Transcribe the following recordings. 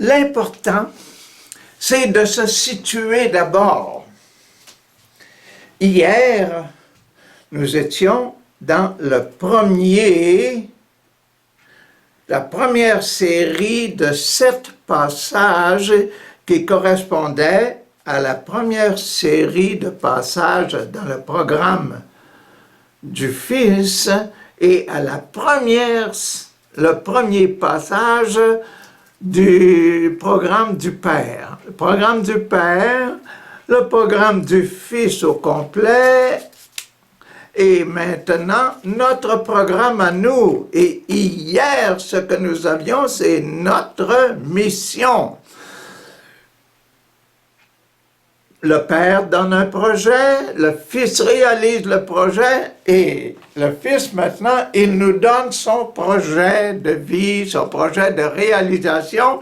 L'important, c'est de se situer d'abord. Hier, nous étions dans la première série de 7 passages qui correspondaient à la première série de passages dans le programme du Fils et à le premier passage du programme du Père. Le programme du Père, le programme du Fils au complet, et maintenant notre programme à nous. Et hier, ce que nous avions, c'est notre mission. Le Père donne un projet, le Fils réalise le projet, et le Fils, maintenant, il nous donne son projet de vie, son projet de réalisation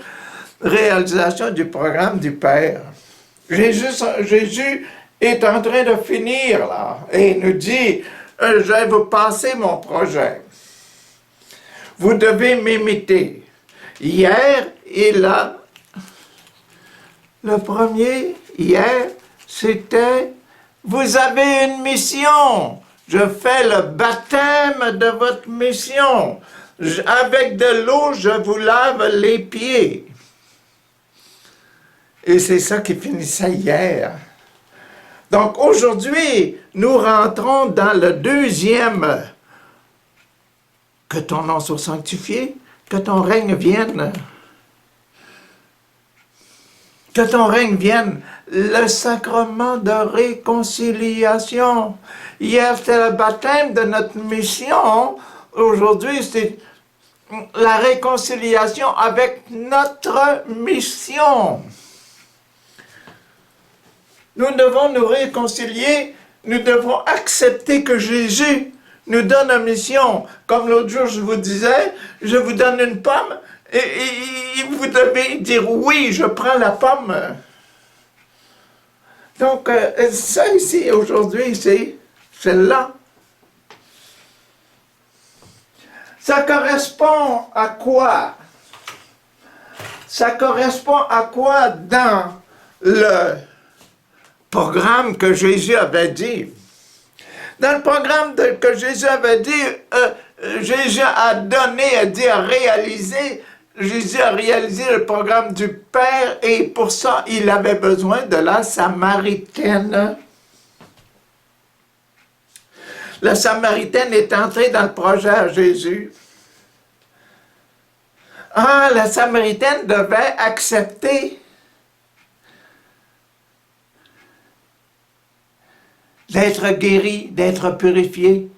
du programme du Père. Jésus est en train de finir, là, et il nous dit, je vais vous passer mon projet. Vous devez m'imiter. Hier, le premier, hier, c'était « Vous avez une mission. Je fais le baptême de votre mission. Avec de l'eau, je vous lave les pieds. » Et c'est ça qui finissait hier. Donc aujourd'hui, nous rentrons dans le deuxième. Que ton nom soit sanctifié, que ton règne vienne. Que ton règne vienne, le sacrement de réconciliation. Hier, c'était le baptême de notre mission. Aujourd'hui, c'est la réconciliation avec notre mission. Nous devons nous réconcilier, nous devons accepter que Jésus nous donne une mission. Comme l'autre jour, je vous disais, je vous donne une pomme, et vous devez dire oui, je prends la pomme. Donc, ça ici, aujourd'hui, c'est celle-là. Ça correspond à quoi? Ça correspond à quoi dans le programme que Jésus avait dit? Dans le programme que Jésus avait dit, Jésus a réalisé, Jésus a réalisé le programme du Père, et pour ça, il avait besoin de la Samaritaine. La Samaritaine est entrée dans le projet à Jésus. Ah, la Samaritaine devait accepter d'être guérie, d'être purifiée,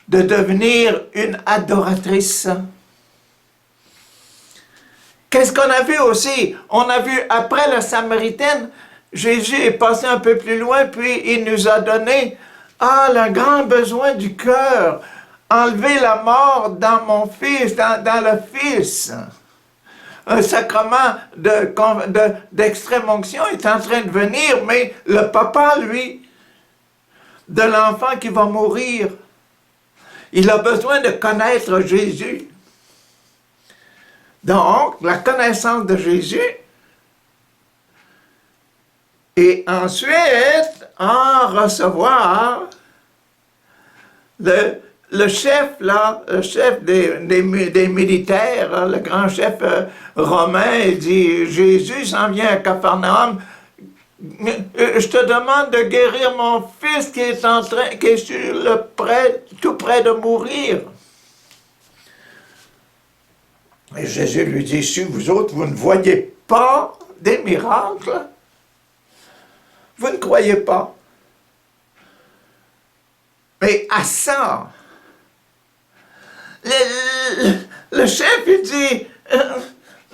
de devenir une adoratrice. Qu'est-ce qu'on a vu aussi? On a vu, après la Samaritaine, Jésus est passé un peu plus loin, puis il nous a donné le grand besoin du cœur. Enlever la mort dans mon Fils, dans le Fils. Un sacrement d'extrême-onction est en train de venir, mais le papa, lui, de l'enfant qui va mourir, il a besoin de connaître Jésus. Donc, la connaissance de Jésus, et ensuite, en recevoir le chef, là, le chef des militaires, là, le grand chef romain, il dit, Jésus s'en vient à Capharnaüm, je te demande de guérir mon fils qui est tout près de mourir. Et Jésus lui dit, si vous autres, vous ne voyez pas des miracles, vous ne croyez pas. Mais à ça, le chef, il dit,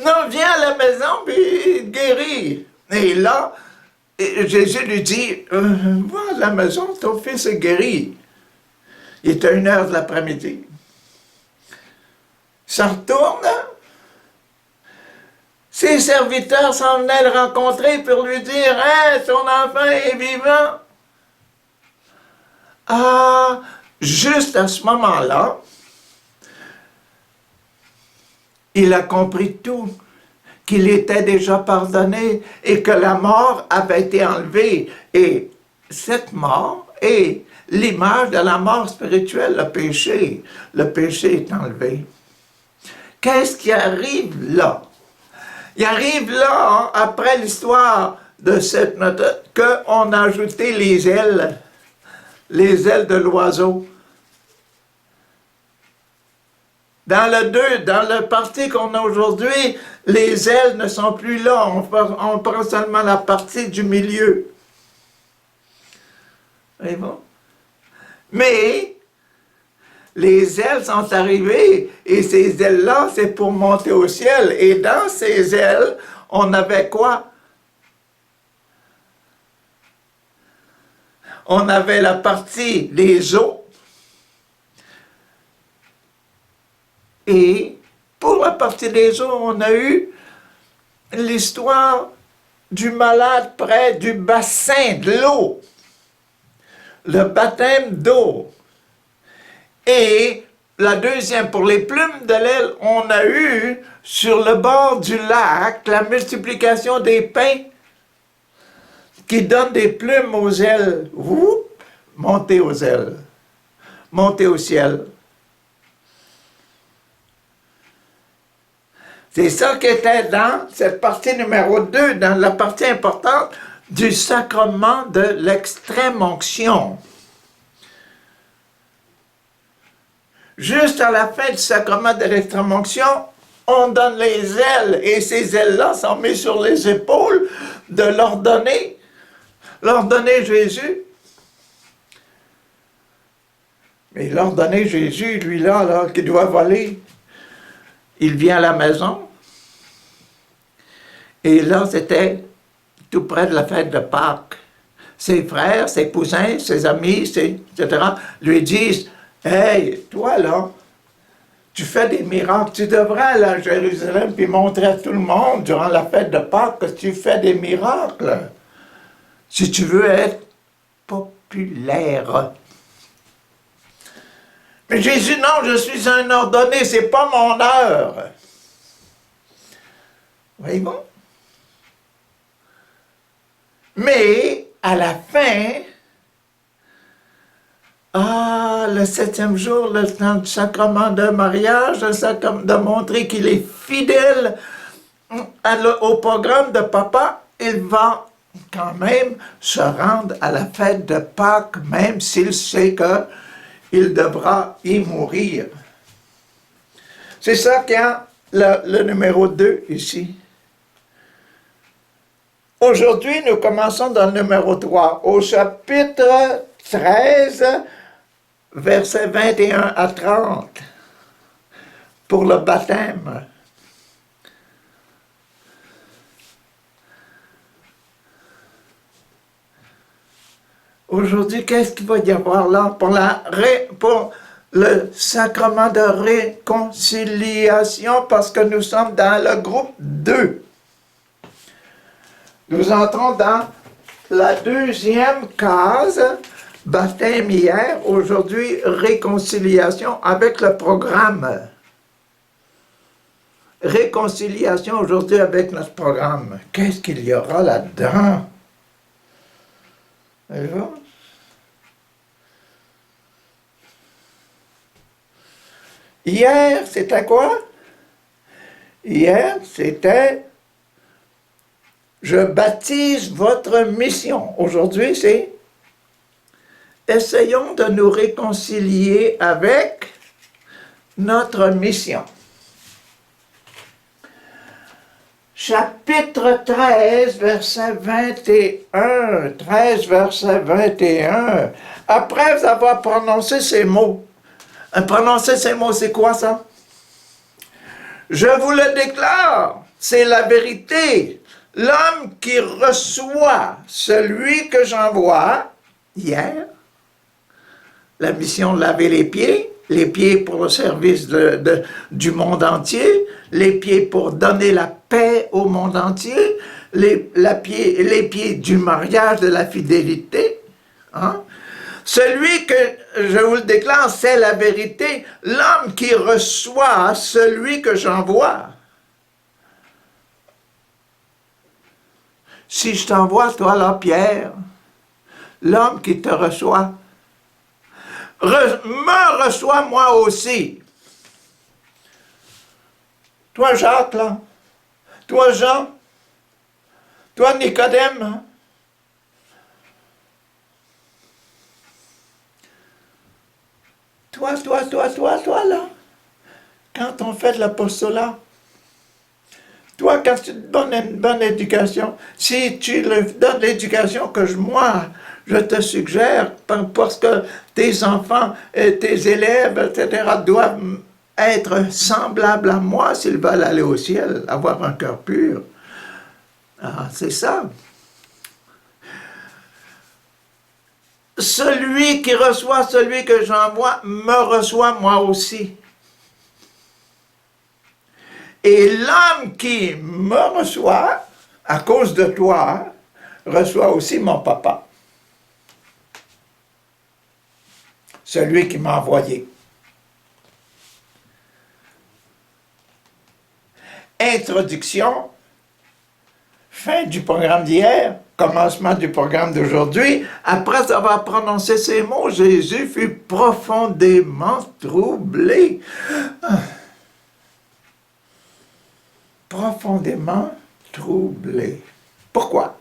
non, viens à la maison, puis guéris. Et là, Jésus lui dit, va à la maison, ton fils est guéri. Il était 1h de l'après-midi. Il s'en retourne. Ses serviteurs s'en venaient le rencontrer pour lui dire, hein, ton enfant est vivant. Ah, juste à ce moment-là, il a compris tout. qu'il était déjà pardonné et que la mort avait été enlevée. Et cette mort est l'image de la mort spirituelle, le péché. Le péché est enlevé. Qu'est-ce qui arrive là? Il arrive là, après l'histoire de cette note, qu'on a ajouté les ailes de l'oiseau. Dans le 2, dans le parti qu'on a aujourd'hui, les ailes ne sont plus là. On prend seulement la partie du milieu. C'est bon? Mais les ailes sont arrivées et ces ailes-là, c'est pour monter au ciel. Et dans ces ailes, on avait quoi? On avait la partie des eaux. Et pour la partie des eaux, on a eu l'histoire du malade près du bassin de l'eau. Le baptême d'eau. Et la deuxième, pour les plumes de l'aile, on a eu sur le bord du lac la multiplication des pains qui donnent des plumes aux ailes. Ouh, monter aux ailes, monter au ciel. C'est ça qui était dans cette partie numéro 2, dans la partie importante du sacrement de l'extrême-onction. Juste à la fin du sacrement de l'extrême-onction, on donne les ailes, et ces ailes-là sont mises sur les épaules de l'ordonné Jésus. Mais l'ordonné Jésus, lui-là, qui doit voler, il vient à la maison, et là, c'était tout près de la fête de Pâques. Ses frères, ses cousins, ses amis, etc., lui disent, « Hey, toi là, tu fais des miracles, tu devrais aller à Jérusalem puis montrer à tout le monde durant la fête de Pâques que tu fais des miracles, si tu veux être populaire. » Mais Jésus, non, je suis un ordonné, c'est pas mon heure. Voyez-vous? Mais, à la fin, le 7e jour, le temps du sacrement de mariage, de montrer qu'il est fidèle au programme de papa, il va quand même se rendre à la fête de Pâques, même s'il sait qu'il devra y mourir. C'est ça qu'il y a le numéro 2 ici. Aujourd'hui, nous commençons dans le numéro 3, au chapitre 13, versets 21 à 30, pour le baptême. Aujourd'hui, qu'est-ce qu'il va y avoir là pour le sacrement de réconciliation, parce que nous sommes dans le groupe 2. Nous entrons dans la deuxième case, baptême hier, aujourd'hui réconciliation avec le programme. Réconciliation aujourd'hui avec notre programme. Qu'est-ce qu'il y aura là-dedans? Hier, c'était quoi? Hier, c'était « Je baptise votre mission ». Aujourd'hui, c'est « Essayons de nous réconcilier avec notre mission ». Chapitre 13, verset 21. 13, verset 21. Après avoir prononcé ces mots. Prononcer ces mots, c'est quoi ça? Je vous le déclare, c'est la vérité. L'homme qui reçoit celui que j'envoie, hier, la mission de laver les pieds pour le service du monde entier, les pieds pour donner la paix au monde entier, les pieds du mariage, de la fidélité. Hein? Celui que, je vous le déclare, c'est la vérité. L'homme qui reçoit celui que j'envoie. si je t'envoie, toi là, Pierre, l'homme qui te reçoit, me reçoit moi aussi. Toi, Jacques, là, toi, Jean, toi, Nicodème, toi, là, quand on fait de l'apostolat, toi, quand tu te donnes une bonne éducation, si tu leur donnes l'éducation que moi, je te suggère, parce que tes enfants, tes élèves, etc., doivent être semblables à moi s'ils veulent aller au ciel, avoir un cœur pur. Ah, c'est ça. Celui qui reçoit celui que j'envoie me reçoit moi aussi. Et l'homme qui me reçoit, à cause de toi, reçoit aussi mon papa. Celui qui m'a envoyé. Introduction, fin du programme d'hier, commencement du programme d'aujourd'hui. Après avoir prononcé ces mots, Jésus fut profondément troublé. Profondément troublé. Pourquoi?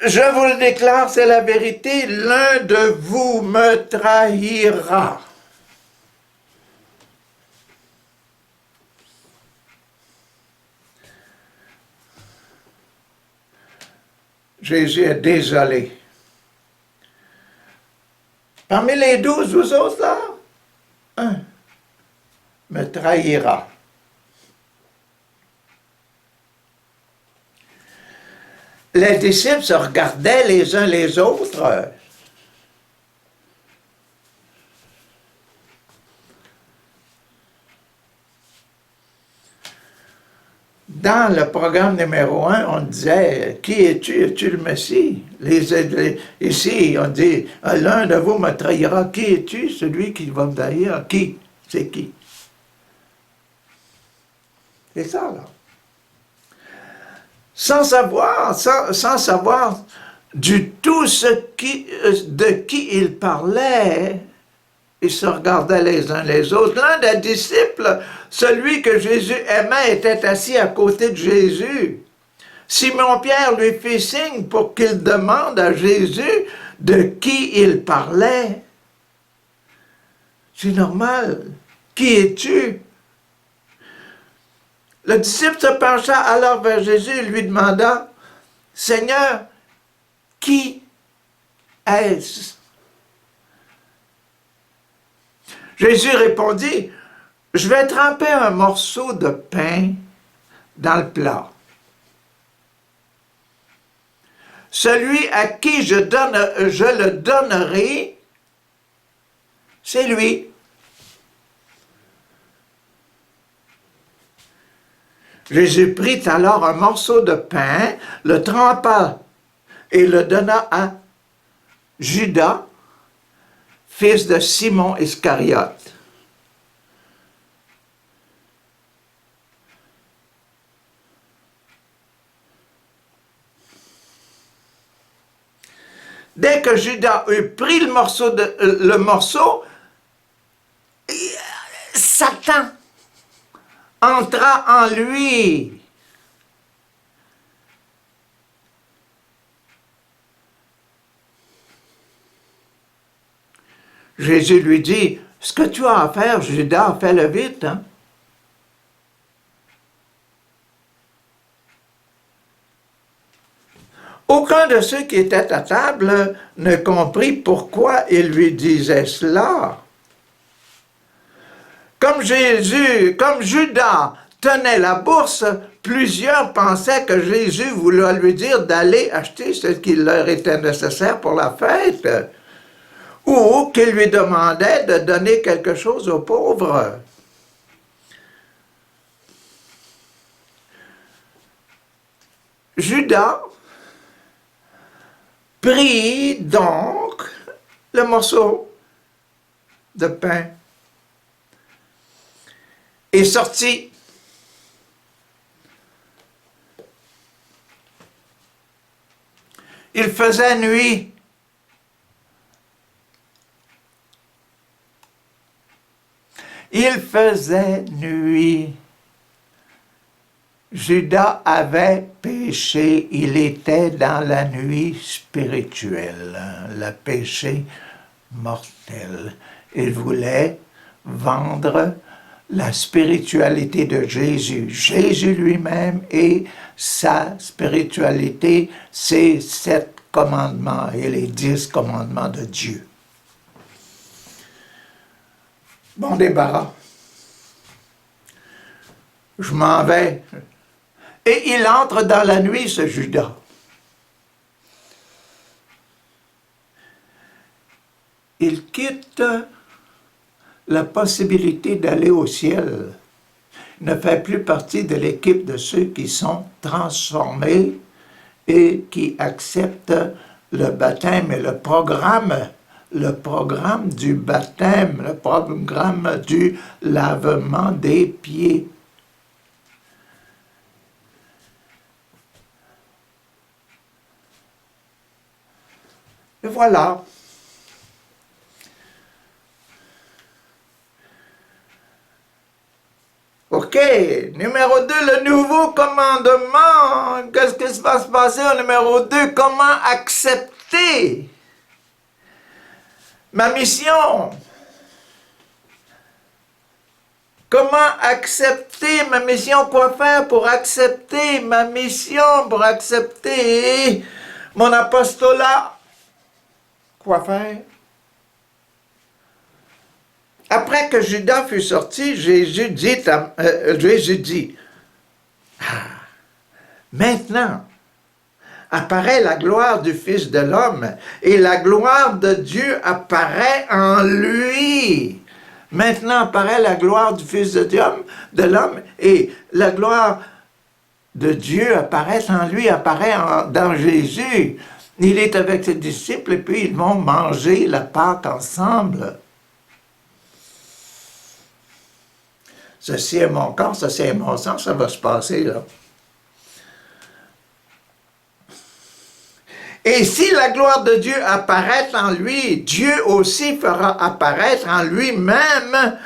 Je vous le déclare, c'est la vérité, l'un de vous me trahira. Jésus est désolé. Parmi les 12, vous autres là, un me trahira. Les disciples se regardaient les uns les autres. Dans le programme numéro 1, on disait, qui es-tu? Es-tu le Messie? Ici, on dit, l'un de vous me trahira. Qui es-tu? Celui qui va me trahir. Qui? C'est qui? C'est ça, là. Sans savoir du tout de qui il parlait, ils se regardaient les uns les autres. L'un des disciples, celui que Jésus aimait, était assis à côté de Jésus. Simon-Pierre lui fit signe pour qu'il demande à Jésus de qui il parlait. C'est normal. Qui es-tu? Le disciple se pencha alors vers Jésus et lui demanda, « Seigneur, qui est-ce? » Jésus répondit, « Je vais tremper un morceau de pain dans le plat. Celui à qui je le donnerai, c'est lui. » Jésus prit alors un morceau de pain, le trempa et le donna à Judas, fils de Simon Iscariote. Dès que Judas eut pris le morceau, Satan entra en lui. Jésus lui dit, « Ce que tu as à faire, Judas, fais-le vite. » Hein? Aucun de ceux qui étaient à table ne comprit pourquoi il lui disait cela. Comme Judas tenait la bourse, plusieurs pensaient que Jésus voulait lui dire d'aller acheter ce qui leur était nécessaire pour la fête, ou qu'il lui demandait de donner quelque chose aux pauvres. Judas prit donc le morceau de pain et sortit. Il faisait nuit. Il faisait nuit. Judas avait péché, il était dans la nuit spirituelle, le péché mortel. Il voulait vendre la spiritualité de Jésus. Jésus lui-même et sa spiritualité, c'est 7 commandements et les 10 commandements de Dieu. Bon débarras. Je m'en vais. Et il entre dans la nuit, ce Judas. Il quitte la possibilité d'aller au ciel. Il ne fait plus partie de l'équipe de ceux qui sont transformés et qui acceptent le baptême et le programme du baptême, le programme du lavement des pieds. Et voilà. OK, numéro 2, le nouveau commandement. Qu'est-ce qui va se passer au numéro 2? Comment accepter ma mission? Comment accepter ma mission? Quoi faire pour accepter ma mission? Pour accepter mon apostolat? Quoi faire? Après que Judas fut sorti, Jésus dit, maintenant apparaît la gloire du Fils de l'homme et la gloire de Dieu apparaît en lui. Maintenant apparaît la gloire du Fils de l'homme et la gloire de Dieu apparaît en lui, dans Jésus. Il est avec ses disciples et puis ils vont manger la Pâque ensemble. Ceci est mon corps, ceci est mon sang, ça va se passer là. Et si la gloire de Dieu apparaît en lui, Dieu aussi fera apparaître en lui-même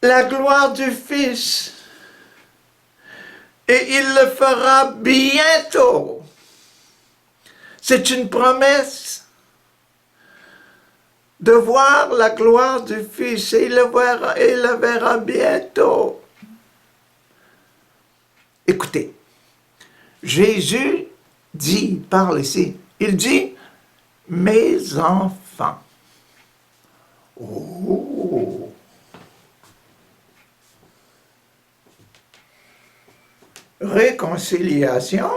la gloire du Fils. Et il le fera bientôt. C'est une promesse de voir la gloire du Fils, et il le verra bientôt. Écoutez, Jésus dit, parle ici, il dit, mes enfants. Oh! Réconciliation.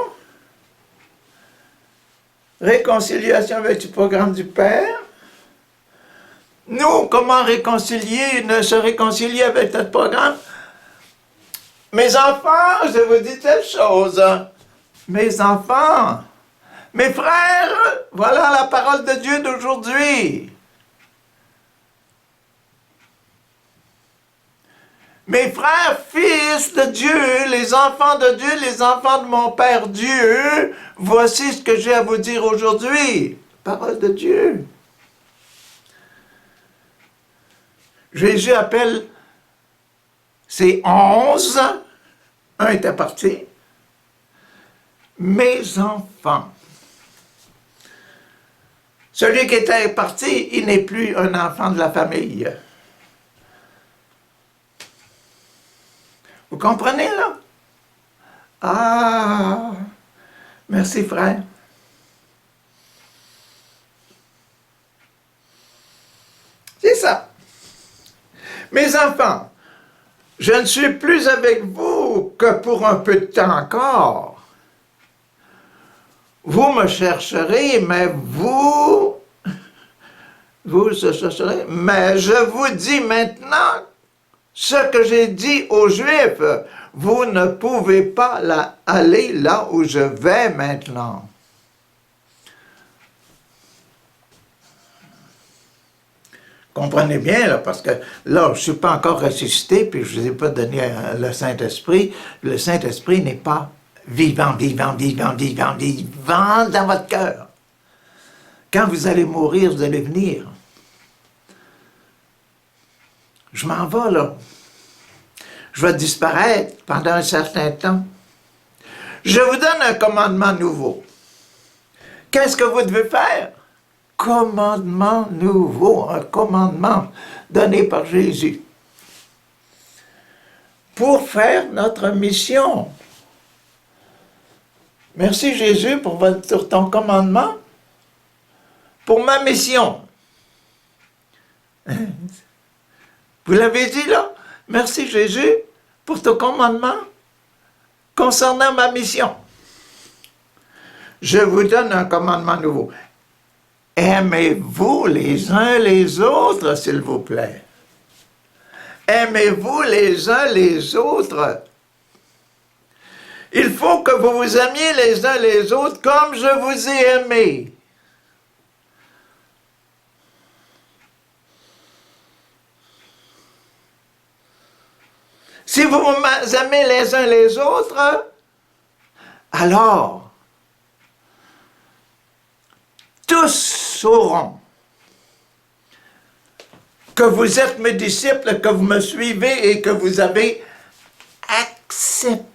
Réconciliation avec le programme du Père. Nous, comment se réconcilier avec notre programme? Mes enfants, je vous dis telle chose. Mes enfants, mes frères, voilà la parole de Dieu d'aujourd'hui. Mes frères, fils de Dieu, les enfants de Dieu, les enfants de mon Père Dieu, voici ce que j'ai à vous dire aujourd'hui. Parole de Dieu. Jésus appelle ces 11, un était parti, mes enfants. Celui qui était parti, il n'est plus un enfant de la famille. Vous comprenez là? Ah, merci frère. C'est ça. Mes enfants, je ne suis plus avec vous que pour un peu de temps encore. Vous me chercherez, mais vous chercherez. Mais je vous dis maintenant ce que j'ai dit aux Juifs. Vous ne pouvez pas aller là où je vais maintenant. Comprenez bien, là, parce que là, je ne suis pas encore ressuscité, puis je ne vous ai pas donné le Saint-Esprit. Le Saint-Esprit n'est pas vivant, vivant, vivant, vivant, vivant dans votre cœur. Quand vous allez mourir, vous allez venir. Je m'en vais là. Je vais disparaître pendant un certain temps. Je vous donne un commandement nouveau. Qu'est-ce que vous devez faire? Commandement nouveau, un commandement donné par Jésus. Pour faire notre mission. Merci Jésus pour ton commandement. Pour ma mission. Vous l'avez dit là? Merci Jésus pour ton commandement concernant ma mission. Je vous donne un commandement nouveau. Aimez-vous les uns les autres, s'il vous plaît. Aimez-vous les uns les autres. Il faut que vous vous aimiez les uns les autres comme je vous ai aimé. Si vous vous aimez les uns les autres, alors, tous sauront que vous êtes mes disciples, que vous me suivez et que vous avez accepté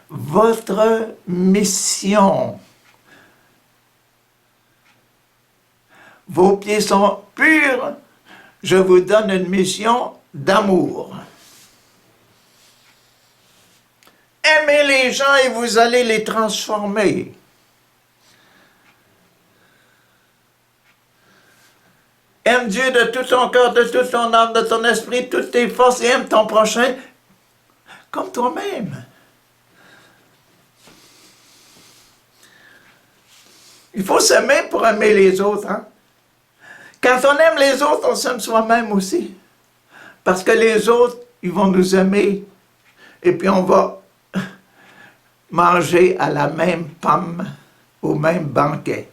votre mission. Vos pieds sont purs, je vous donne une mission d'amour. Aimez les gens et vous allez les transformer. Aime Dieu de tout ton cœur, de toute ton âme, de ton esprit, de toutes tes forces et aime ton prochain comme toi-même. Il faut s'aimer pour aimer les autres. Hein? Quand on aime les autres, on s'aime soi-même aussi. Parce que les autres, ils vont nous aimer. Et puis on va manger à la même pomme, au même banquet.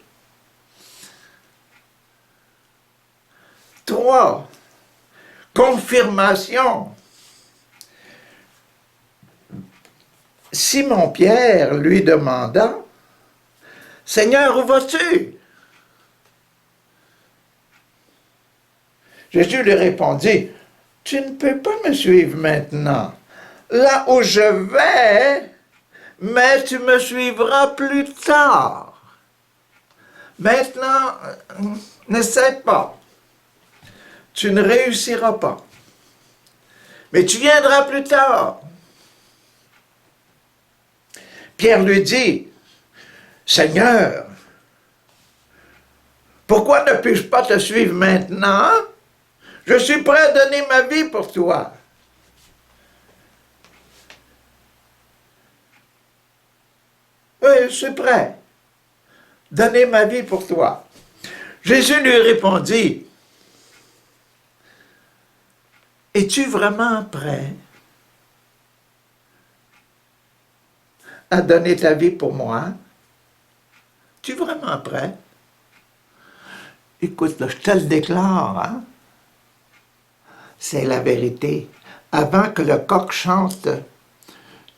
3. Confirmation. Simon-Pierre lui demanda, « Seigneur, où vas-tu? » Jésus lui répondit, « Tu ne peux pas me suivre maintenant. Là où je vais, mais tu me suivras plus tard. Maintenant, n'essaie pas. Tu ne réussiras pas. Mais tu viendras plus tard. » Pierre lui dit, « Seigneur, pourquoi ne puis-je pas te suivre maintenant? Je suis prêt à donner ma vie pour toi. » Oui, je suis prêt. Donner ma vie pour toi. Jésus lui répondit, « Es-tu vraiment prêt à donner ta vie pour moi? Es-tu vraiment prêt? » Écoute, là, je te le déclare, hein? C'est la vérité. Avant que le coq chante,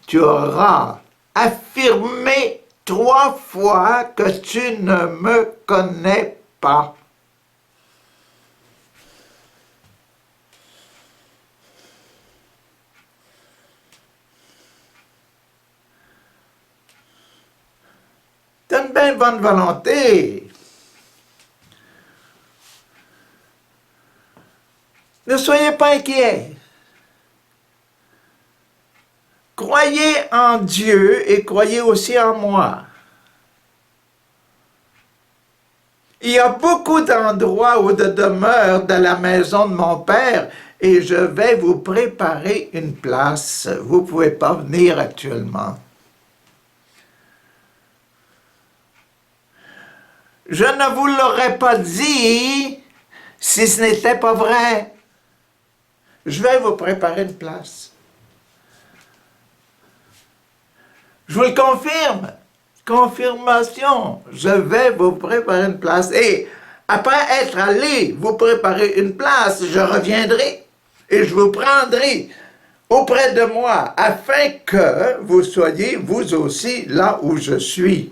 tu auras affirmé 3 fois que tu ne me connais pas. T'as une bien bonne volonté. Ne soyez pas inquiets. Croyez en Dieu et croyez aussi en moi. Il y a beaucoup d'endroits ou de demeures dans la maison de mon Père et je vais vous préparer une place. Vous ne pouvez pas venir actuellement. Je ne vous l'aurais pas dit si ce n'était pas vrai. Je vais vous préparer une place. Je vous le confirme. Confirmation. Je vais vous préparer une place. Et après être allé vous préparer une place, je reviendrai et je vous prendrai auprès de moi, afin que vous soyez vous aussi là où je suis.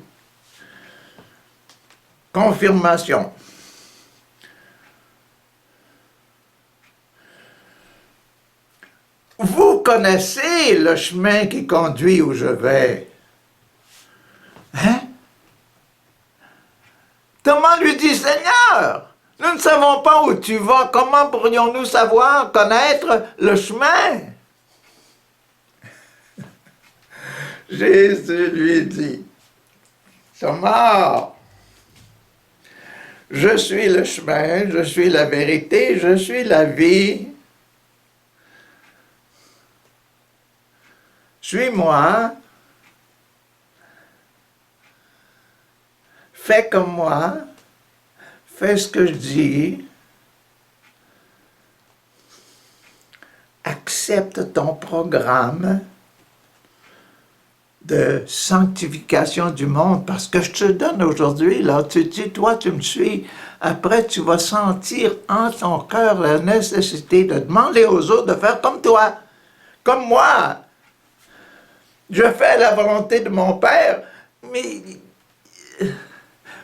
Confirmation. Vous connaissez le chemin qui conduit où je vais. Hein? Thomas lui dit, Seigneur, nous ne savons pas où tu vas, comment pourrions-nous savoir, connaître le chemin? Jésus lui dit, Thomas, je suis le chemin, je suis la vérité, je suis la vie. Suis-moi, fais comme moi, fais ce que je dis, accepte ton programme de sanctification du monde, parce que je te donne aujourd'hui, là, tu dis, toi, tu me suis, après, tu vas sentir en ton cœur la nécessité de demander aux autres de faire comme toi, comme moi. Je fais la volonté de mon Père, mais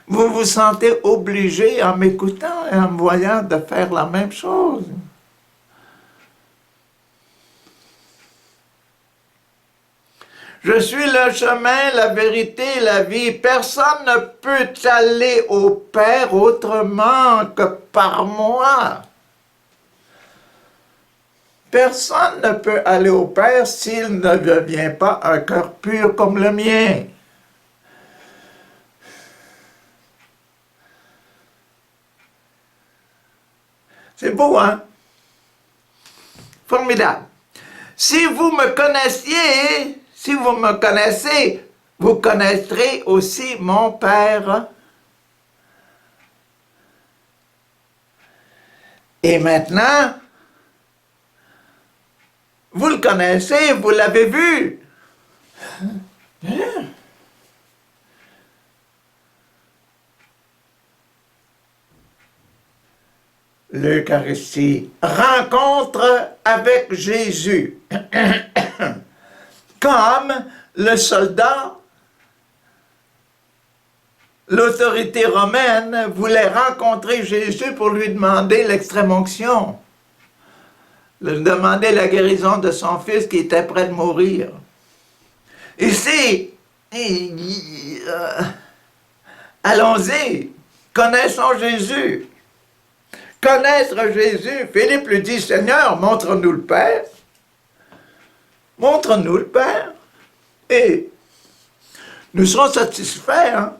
vous vous sentez obligé en m'écoutant et en me voyant de faire la même chose. Je suis le chemin, la vérité, la vie. Personne ne peut aller au Père autrement que par moi. Personne ne peut aller au Père s'il ne devient pas un cœur pur comme le mien. C'est beau, hein? Formidable. Si vous me connaissiez, si vous me connaissez, vous connaîtrez aussi mon Père. Et maintenant, vous le connaissez, vous l'avez vu. L'Eucharistie, rencontre avec Jésus. Comme le soldat, l'autorité romaine voulait rencontrer Jésus pour lui demander l'extrême-onction, lui demander la guérison de son fils qui était près de mourir. Ici, allons-y, connaissons Jésus. Connaître Jésus, Philippe lui dit, Seigneur, montre-nous le Père. Montre-nous le Père. Et nous serons satisfaits. Hein?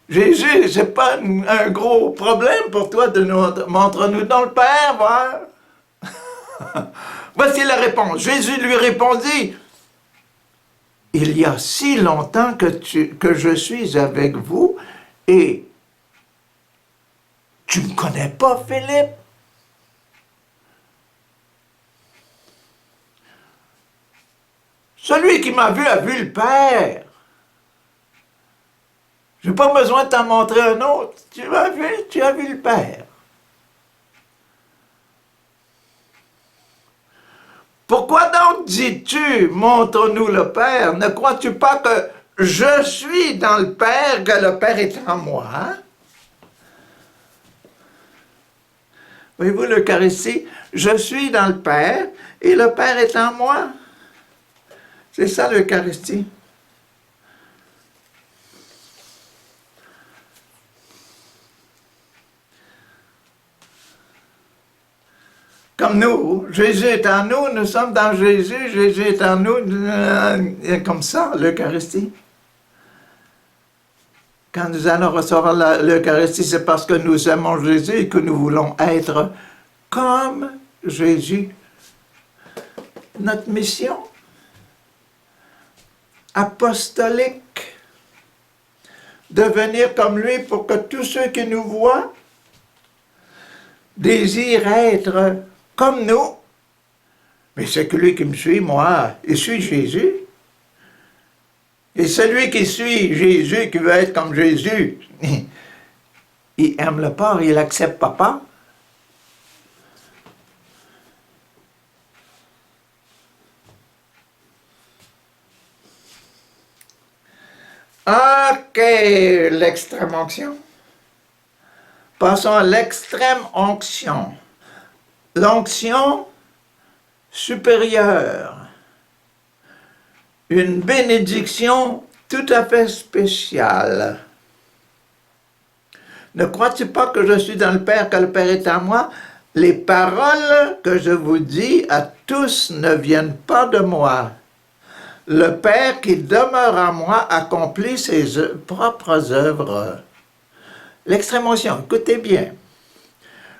Jésus, c'est pas un gros problème pour toi de nous montre-nous dans le Père, voir. Voici la réponse. Jésus lui répondit, il y a si longtemps que je suis avec vous et tu ne me connais pas, Philippe? Celui qui m'a vu a vu le Père. Je n'ai pas besoin de t'en montrer un autre. Tu as vu le Père. Pourquoi donc dis-tu, montre-nous le Père? Ne crois-tu pas que je suis dans le Père, que le Père est en moi? Voyez-vous l'Eucharistie? Je suis dans le Père et le Père est en moi. C'est ça l'Eucharistie. Comme nous, Jésus est en nous, nous sommes dans Jésus, Jésus est en nous, comme ça, l'Eucharistie. Quand nous allons recevoir l'Eucharistie, c'est parce que nous aimons Jésus et que nous voulons être comme Jésus. Notre mission apostolique, devenir comme lui pour que tous ceux qui nous voient désirent être comme nous. Mais c'est que lui qui me suit, moi, il suit Jésus. Et celui qui suit Jésus, qui veut être comme Jésus, il aime le porc, il accepte papa. Ok, l'extrême onction. Passons à l'extrême onction. L'onction supérieure. Une bénédiction tout à fait spéciale. Ne crois-tu pas que je suis dans le Père, que le Père est en moi? Les paroles que je vous dis à tous ne viennent pas de moi. Le Père qui demeure en moi accomplit ses propres œuvres. L'extrême onction, écoutez bien.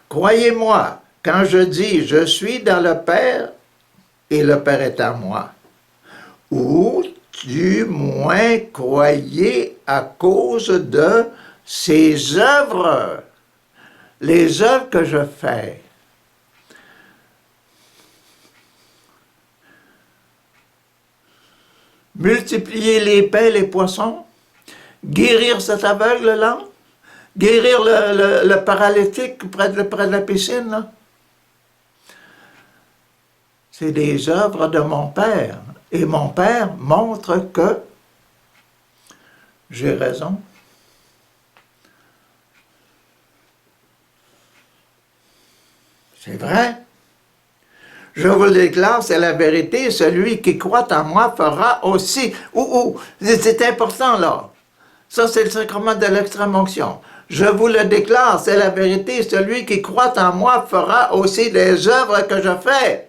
Croyez-moi, quand je dis « je suis dans le Père et le Père est en moi », ou du moins croyez à cause de ses œuvres, les œuvres que je fais. Multiplier les pains et les poissons, guérir cet aveugle-là, guérir le paralytique près de la piscine, là. C'est des œuvres de mon Père. Et mon Père montre que j'ai raison. C'est vrai. Je vous le déclare, c'est la vérité. Celui qui croit en moi fera aussi. C'est important là. Ça, c'est le sacrement de l'extrême onction. Je vous le déclare, c'est la vérité. Celui qui croit en moi fera aussi des œuvres que je fais.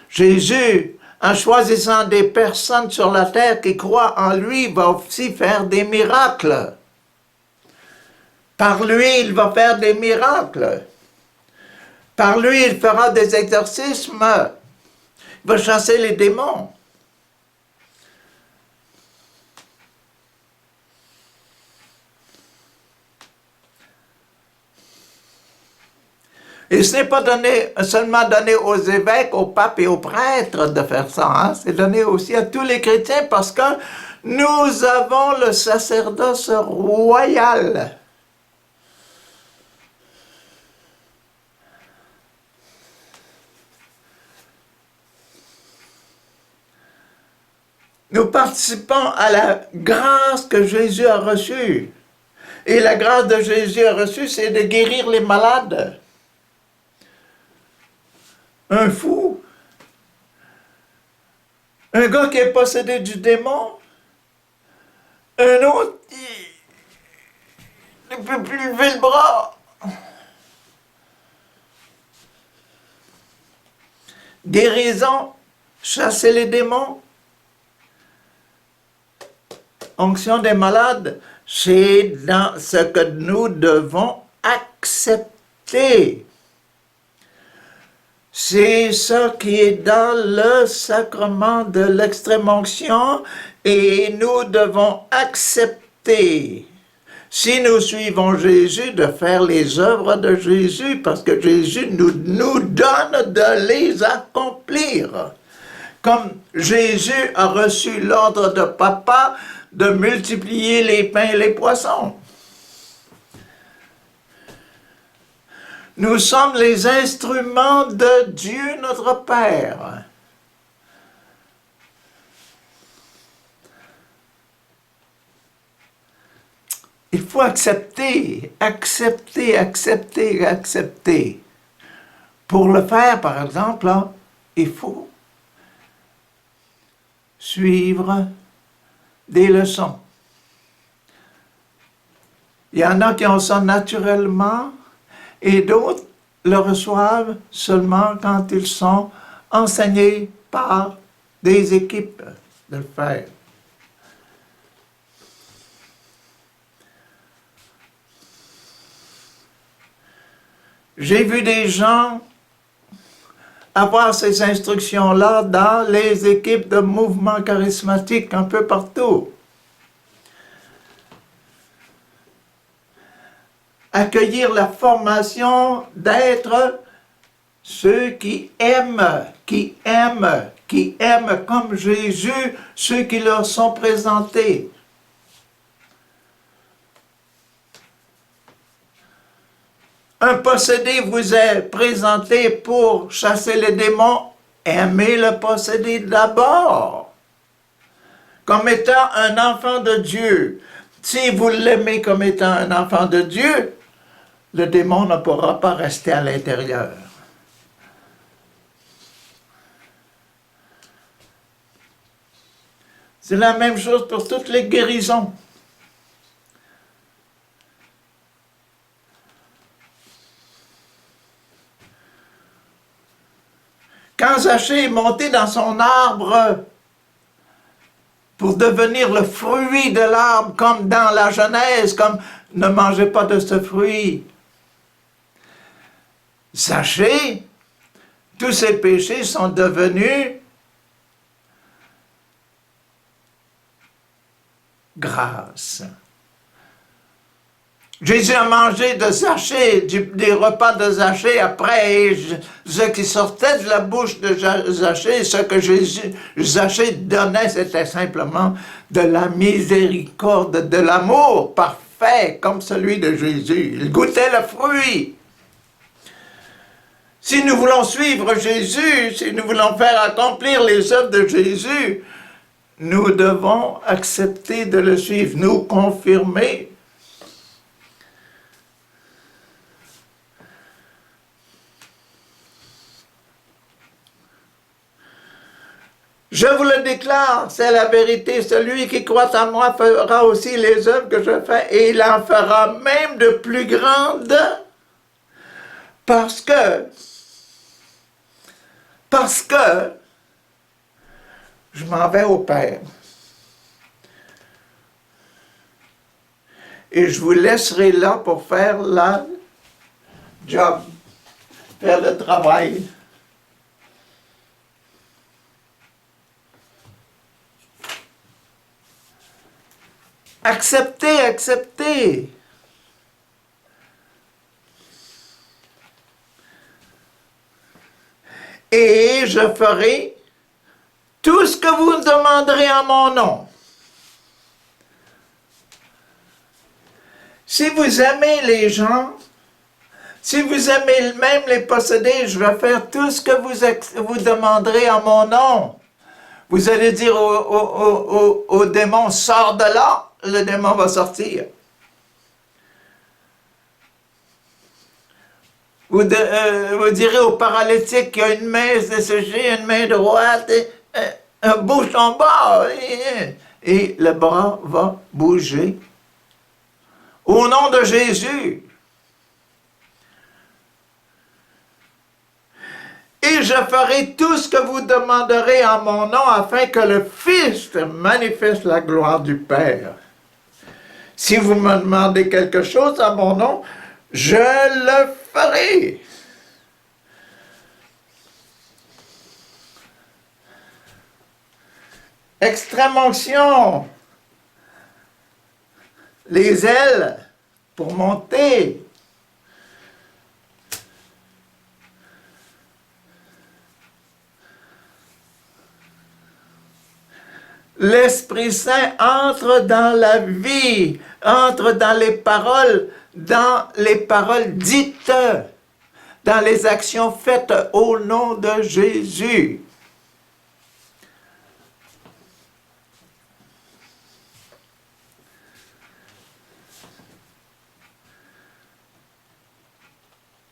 Jésus, en choisissant des personnes sur la terre qui croient en lui, va aussi faire des miracles. Par lui, il va faire des miracles. Par lui, il fera des exorcismes. Il va chasser les démons. Et ce n'est pas seulement donné aux évêques, aux papes et aux prêtres de faire ça, hein? C'est donné aussi à tous les chrétiens parce que nous avons le sacerdoce royal. Nous participons à la grâce que Jésus a reçue. Et la grâce de Jésus a reçue, c'est de guérir les malades. Un fou, un gars qui est possédé du démon, un autre qui ne peut plus lever le bras. Guérison, chasser les démons, onction des malades, c'est dans ce que nous devons accepter. C'est ça qui est dans le sacrement de l'extrême onction et nous devons accepter, si nous suivons Jésus, de faire les œuvres de Jésus parce que Jésus nous donne de les accomplir. Comme Jésus a reçu l'ordre de Papa de multiplier les pains et les poissons. Nous sommes les instruments de Dieu notre Père. Il faut accepter. Pour le faire, par exemple, là, il faut suivre des leçons. Il y en a qui ont ça naturellement, et d'autres le reçoivent seulement quand ils sont enseignés par des équipes de le faire. J'ai vu des gens avoir ces instructions-là dans les équipes de mouvements charismatiques un peu partout. Accueillir la formation d'être ceux qui aiment comme Jésus, ceux qui leur sont présentés. Un possédé vous est présenté pour chasser les démons, aimez le possédé d'abord, comme étant un enfant de Dieu. Si vous l'aimez comme étant un enfant de Dieu, le démon ne pourra pas rester à l'intérieur. C'est la même chose pour toutes les guérisons. Quand Zachée est monté dans son arbre pour devenir le fruit de l'arbre, comme dans la Genèse, comme « ne mangez pas de ce fruit », Zachée, tous ses péchés sont devenus grâce. Jésus a mangé de Zachée, des repas de Zachée après, et ce qui sortait de la bouche de Zachée, ce que Zachée donnait, c'était simplement de la miséricorde, de l'amour parfait, comme celui de Jésus. Il goûtait le fruit. Si nous voulons suivre Jésus, si nous voulons faire accomplir les œuvres de Jésus, nous devons accepter de le suivre, nous confirmer. Je vous le déclare, c'est la vérité, celui qui croit en moi fera aussi les œuvres que je fais, et il en fera même de plus grandes, parce que je m'en vais au Père. Et je vous laisserai là pour faire la job, faire le travail. Acceptez, acceptez. Et je ferai tout ce que vous me demanderez en mon nom. Si vous aimez les gens, si vous aimez même les possédés, je vais faire tout ce que vous demanderez en mon nom. Vous allez dire au démon, sors de là, le démon va sortir. Vous direz au paralytique qu'il y a une main desséchée, une main droite, bouge ton bras, et le bras va bouger. Au nom de Jésus. Et je ferai tout ce que vous demanderez en mon nom, afin que le Fils manifeste la gloire du Père. Si vous me demandez quelque chose en mon nom, je le ferai. Extrême onction. Les ailes pour monter. L'Esprit Saint entre dans la vie, entre dans les paroles dites, dans les actions faites au nom de Jésus.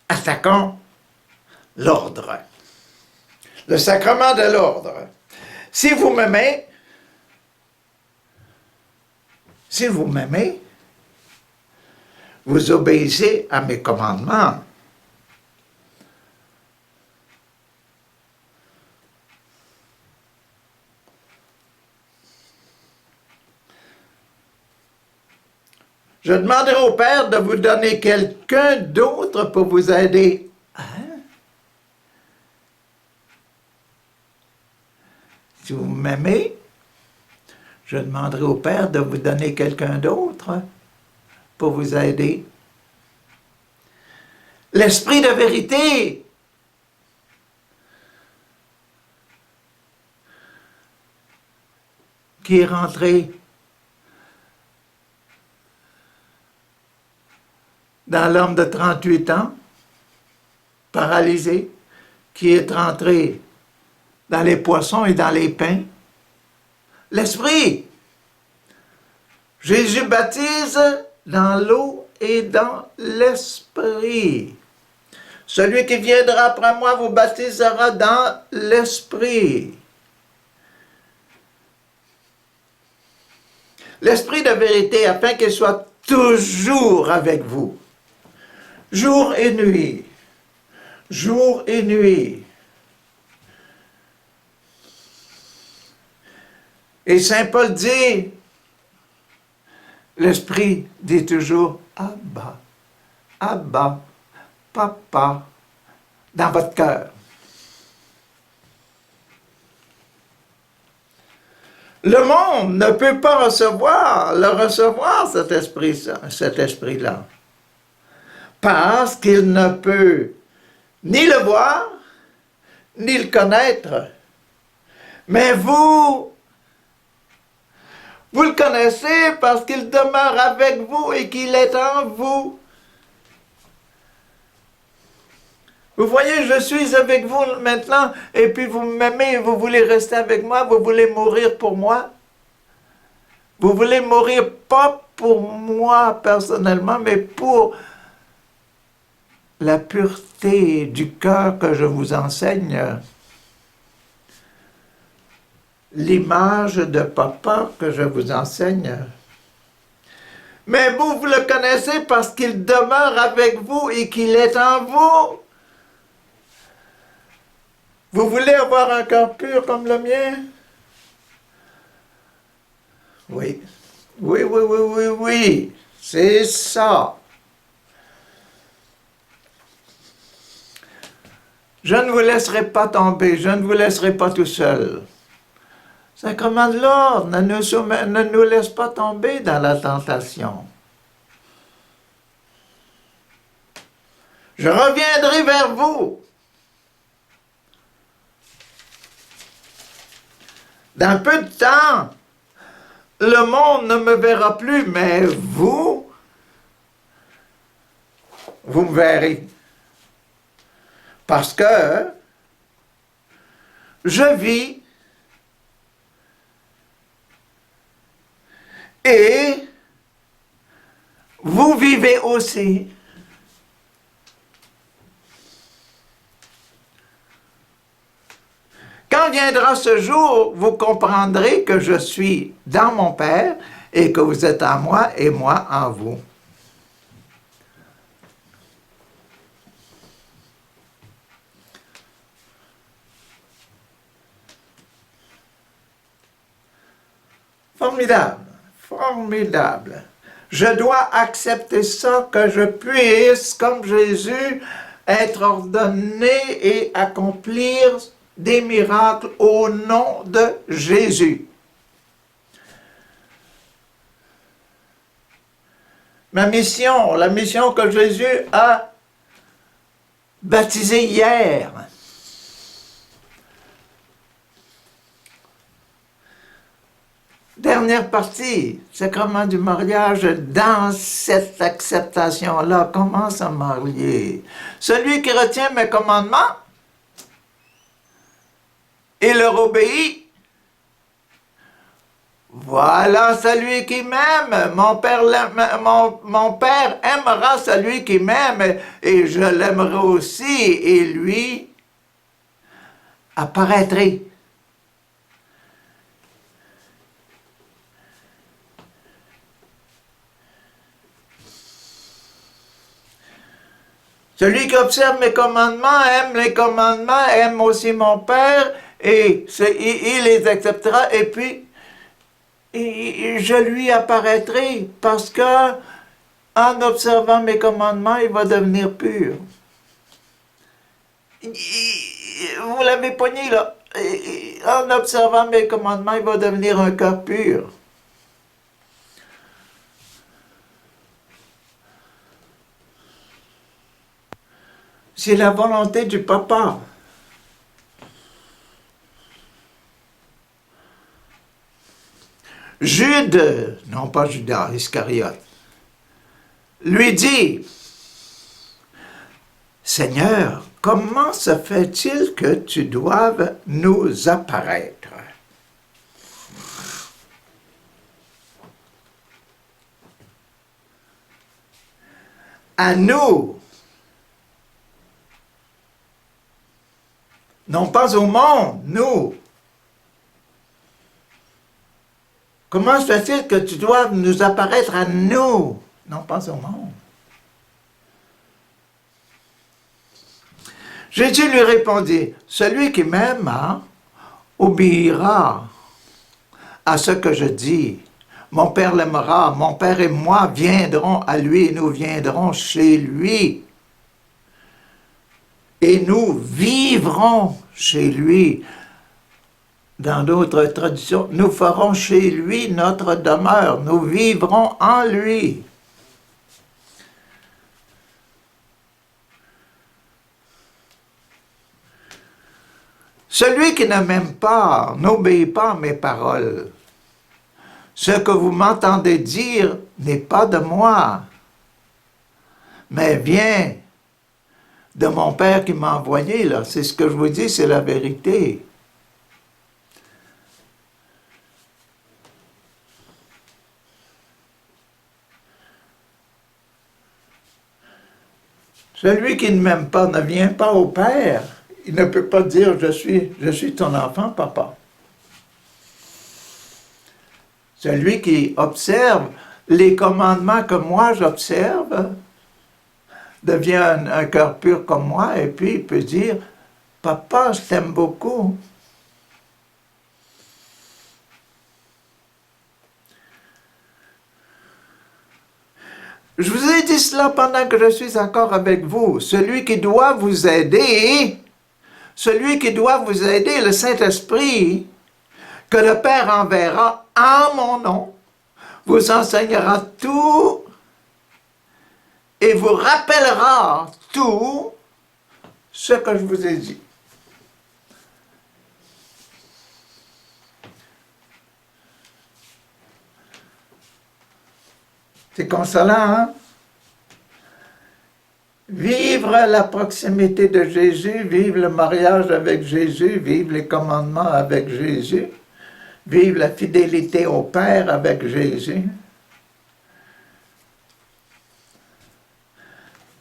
Attaquons l'ordre. Le sacrement de l'ordre. Si vous m'aimez, vous obéissez à mes commandements. Je demanderai au Père de vous donner quelqu'un d'autre pour vous aider. Hein? Si vous m'aimez, je demanderai au Père de vous donner quelqu'un d'autre pour vous aider. L'Esprit de vérité. Qui est rentré dans l'homme de 38 ans, paralysé, qui est rentré dans les poissons et dans les pains? L'Esprit. Jésus baptise dans l'eau et dans l'Esprit. Celui qui viendra après moi vous baptisera dans l'Esprit. L'Esprit de vérité, afin qu'il soit toujours avec vous, jour et nuit, jour et nuit. Et Saint Paul dit, l'Esprit dit toujours, Abba, Abba, Papa, dans votre cœur. Le monde ne peut pas recevoir cet esprit-là, parce qu'il ne peut ni le voir, ni le connaître. Mais vous le connaissez parce qu'il demeure avec vous et qu'il est en vous. Vous voyez, je suis avec vous maintenant, et puis vous m'aimez, vous voulez rester avec moi, vous voulez mourir pour moi. Vous voulez mourir pas pour moi personnellement, mais pour la pureté du cœur que je vous enseigne. L'image de papa que je vous enseigne. Mais vous le connaissez parce qu'il demeure avec vous et qu'il est en vous. Vous voulez avoir un cœur pur comme le mien? Oui. Oui. C'est ça. Je ne vous laisserai pas tomber, je ne vous laisserai pas tout seul. Sacrement de l'ordre, ne nous laisse pas tomber dans la tentation. Je reviendrai vers vous. Dans peu de temps, le monde ne me verra plus, mais vous me verrez. Parce que je vis et vous vivez aussi. Quand viendra ce jour, vous comprendrez que je suis dans mon Père et que vous êtes en moi et moi en vous. Formidable, formidable. Je dois accepter ça, que je puisse, comme Jésus, être ordonné et accomplir des miracles au nom de Jésus. Ma mission, la mission que Jésus a baptisée hier. Dernière partie, sacrement du mariage, dans cette acceptation-là, comment se marier? Celui qui retient mes commandements et leur obéit, voilà celui qui m'aime. Mon père aimera celui qui m'aime et je l'aimerai aussi et lui apparaîtrait. Celui qui observe mes commandements, aime les commandements, aime aussi mon Père, et il les acceptera, et puis je lui apparaîtrai, parce que en observant mes commandements, il va devenir pur. Vous l'avez pogné là. En observant mes commandements, il va devenir un cœur pur. C'est la volonté du Papa. Jude, non pas Judas, Iscariote, lui dit, Seigneur, comment se fait-il que tu doives nous apparaître? À nous, non pas au monde, nous. Comment se fait-il que tu doives nous apparaître à nous, non pas au monde? Jésus lui répondit, celui qui m'aime obéira à ce que je dis. Mon Père l'aimera, mon Père et moi viendrons à lui, nous viendrons chez lui. Et nous vivrons chez lui. Dans d'autres traditions, nous ferons chez lui notre demeure, nous vivrons en lui. Celui qui ne m'aime pas n'obéit pas à mes paroles. Ce que vous m'entendez dire n'est pas de moi, mais vient de mon Père qui m'a envoyé. Là. C'est ce que je vous dis, c'est la vérité. Celui qui ne m'aime pas ne vient pas au Père. Il ne peut pas dire je suis ton enfant, papa. Celui qui observe les commandements que moi j'observe devient un cœur pur comme moi et puis il peut dire papa, je t'aime beaucoup. Je vous ai dit cela pendant que je suis encore avec vous. Celui qui doit vous aider, le Saint-Esprit, que le Père enverra en mon nom, vous enseignera tout et vous rappellera tout ce que je vous ai dit. C'est consolant, hein? Vivre la proximité de Jésus, vivre le mariage avec Jésus, vivre les commandements avec Jésus, vivre la fidélité au Père avec Jésus.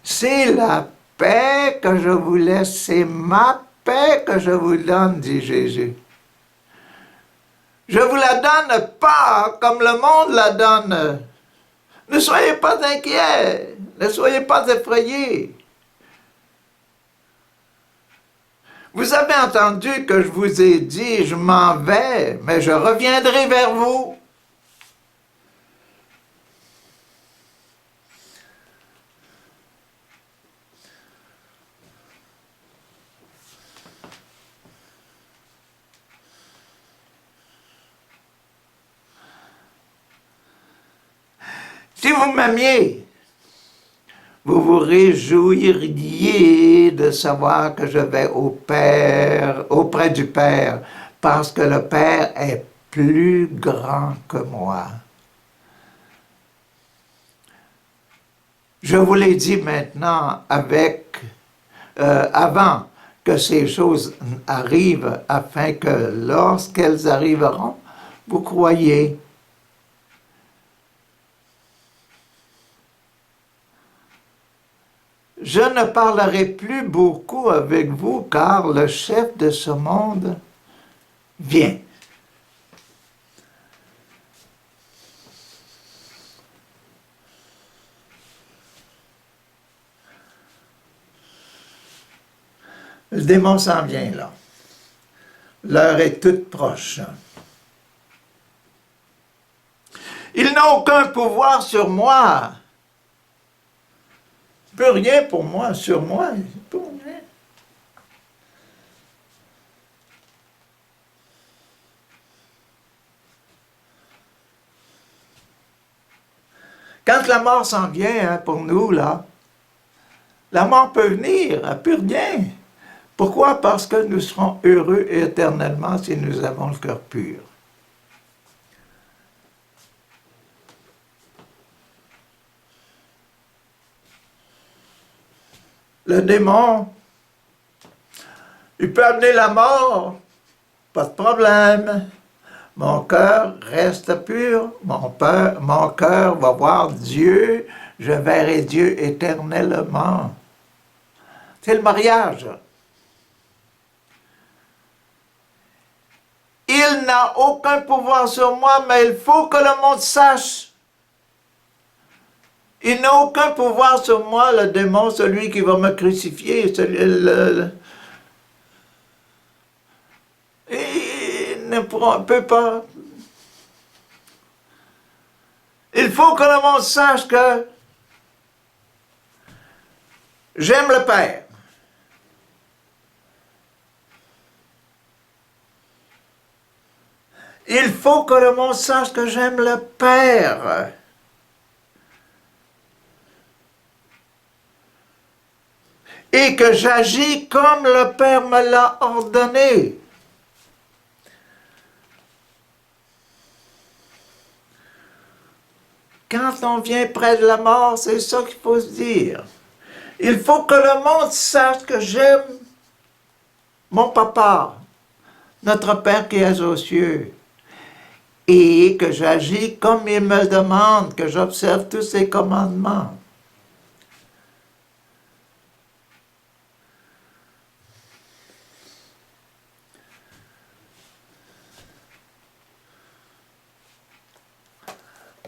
C'est la paix que je vous laisse, c'est ma paix que je vous donne, dit Jésus. Je vous la donne pas comme le monde la donne. Ne soyez pas inquiets, ne soyez pas effrayés. Vous avez entendu que je vous ai dit, je m'en vais, mais je reviendrai vers vous. Si vous m'aimiez, vous vous réjouiriez de savoir que je vais au Père, auprès du Père, parce que le Père est plus grand que moi. Je vous l'ai dit maintenant avant que ces choses arrivent, afin que lorsqu'elles arriveront, vous croyez. Je ne parlerai plus beaucoup avec vous, car le chef de ce monde vient. Le démon s'en vient là. L'heure est toute proche. Il n'a aucun pouvoir sur moi. Il ne peut rien pour moi, sur moi. Il ne peut rien. Quand la mort s'en vient pour nous, là, la mort peut venir, elle ne peut rien. Pourquoi? Parce que nous serons heureux éternellement si nous avons le cœur pur. Le démon Il peut amener la mort, pas de problème. Mon cœur reste pur, mon cœur va voir Dieu, je verrai Dieu éternellement. C'est le mariage. Il n'a aucun pouvoir sur moi, mais il faut que le monde sache. Il n'a aucun pouvoir sur moi, le démon, celui qui va me crucifier. Il ne peut pas. Il faut que le monde sache que j'aime le Père. Il faut que le monde sache que j'aime le Père. Et que j'agis comme le Père me l'a ordonné. Quand on vient près de la mort, c'est ça qu'il faut se dire. Il faut que le monde sache que j'aime mon papa, notre Père qui est aux cieux, et que j'agis comme il me demande, que j'observe tous ses commandements.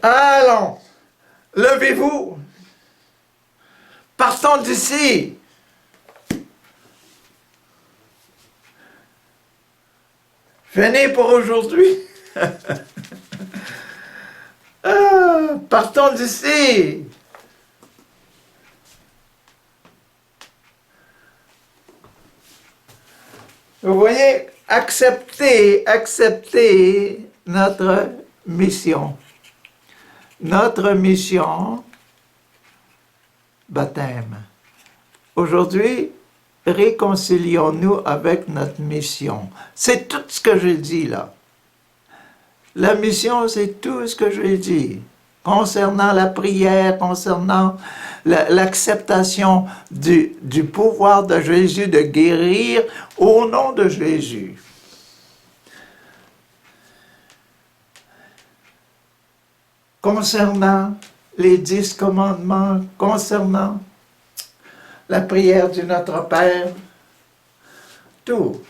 Allons, levez-vous, partons d'ici. Venez pour aujourd'hui. Partons d'ici. Vous voyez, accepter notre mission. Notre mission, baptême. Aujourd'hui, réconcilions-nous avec notre mission. C'est tout ce que j'ai dit là. La mission, c'est tout ce que j'ai dit. Concernant la prière, concernant l'acceptation du pouvoir de Jésus de guérir au nom de Jésus. Concernant les 10 commandements, concernant la prière du Notre Père, tout.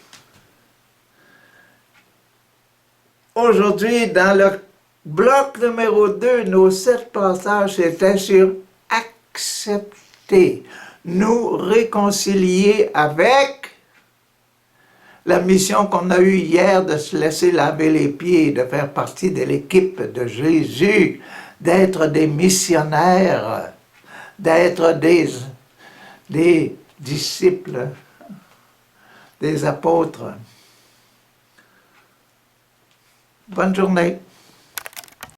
Aujourd'hui, dans le bloc numéro 2, nos 7 passages étaient sur accepter, nous réconcilier avec la mission qu'on a eue hier de se laisser laver les pieds, de faire partie de l'équipe de Jésus, d'être des missionnaires, d'être des disciples, des apôtres. Bonne journée.